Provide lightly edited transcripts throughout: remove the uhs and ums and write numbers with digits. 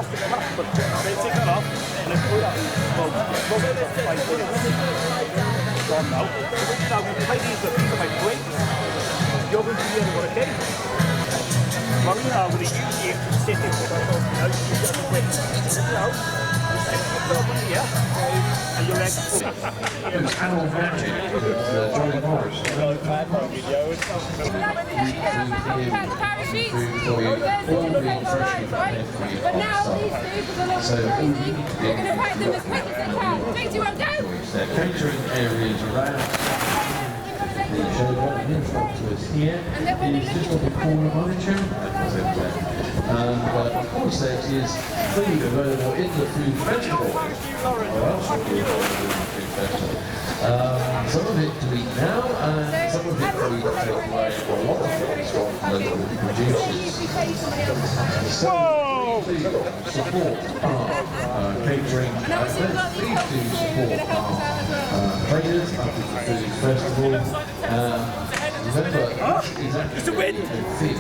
plastic cap, but they take that off and then put it out. Well, gone now. Now, we play these are my great. You're going to be able to get it. Well, you know, with the UG sitting, you know, you get the quick. Yeah, and your legs. It was Animal Magic with Johnny Morris. But now these things are a little bit crazy. We're going to pack them as quick as they can. 3, 2, 1, go! Their catering areas around the showground in front to us here is just what we call a monitor. But of course there is food available in the food festival. Or else would be available in the food festival. Some of it to eat now and some of it to eat take away. A lot of it is from local producers. So please support our catering events. Please do support our traders up at the food festival. Remember, it's actually a thing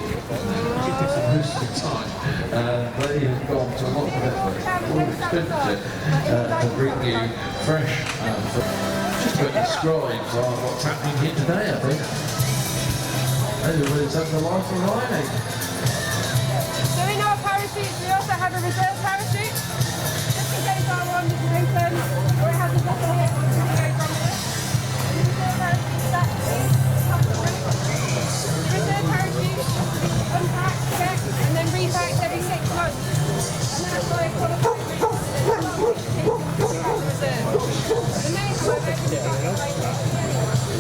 most of the time. They have gone to a lot of effort, all expenditure, to bring you fresh. Just about describes what's happening here today, I think. Everybody's having a life of lining. So in our parachutes, we also have a reserve parachute, just in case our one is open or it has a bottle hit to go from it. The reserve parachute is actually reserve parachute, unpack, check, and then repack every 6 months. And that's why I qualify reserve. The main one actually got the right thing. So,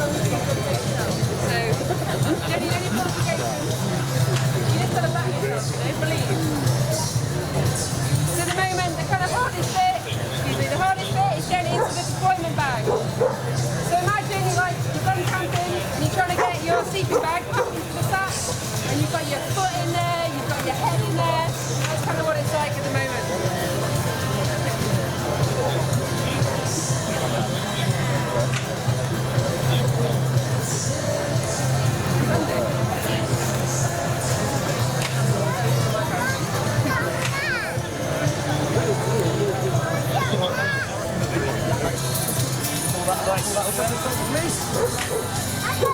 any qualifications, you just got to back yourself, you know, believe. So at the moment, the kind of hardest bit is getting into the deployment bag. So imagine you've gone camping and you're trying to get your sleeping bag back into the sack, and you've got your foot in there, you've got your head in there. That's kind of what it's like at the moment.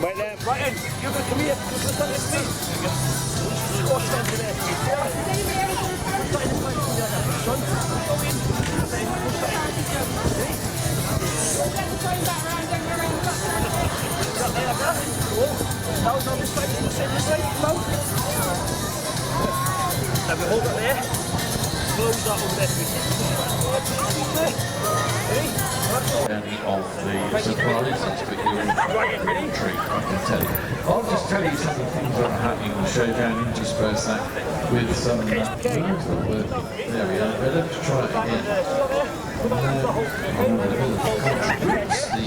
Right there, right in. You're going to come here. You're going to stand next to me. Squash them to there. That was on this side. This side. Now we hold that there. Close that over there. Of the surprises, but you're in tree, I can tell you. I'll just tell you some of the things that are happening in the showdown, intersperse that with some words that are working. There we are. Let's try it again. Contributes the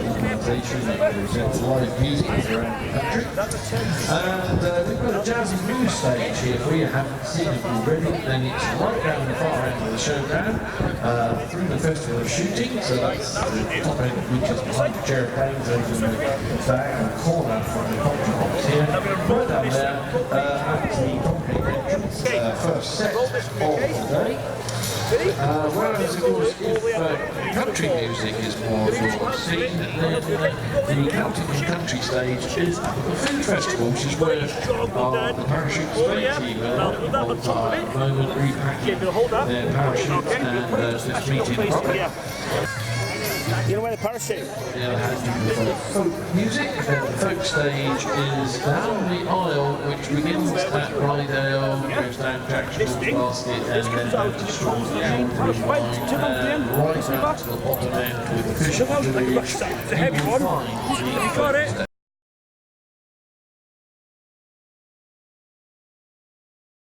organisation that presents live music around the country. And we've got a jazzy news stage here for you. Haven't seen it already, then it's right down the far end of the showdown through the festival of shooting. So that's the top end, which is behind the chair planes over in the back and corner from the culture box here. Right down there at the concrete entrance, first set of the day. Whereas, of course, if country music is more of your scene, then the Celtic and country stage is at the food festival, which is where the parachute stage team are at the moment repacking their parachutes and just meeting properly. You know where the parachute? Folk music. The folk stage is down the aisle, which begins at Rydale, goes down Jackson's Basket, and then down to Strawberry and right down to the bottom end with the fish village. It's a heavy one. You got it.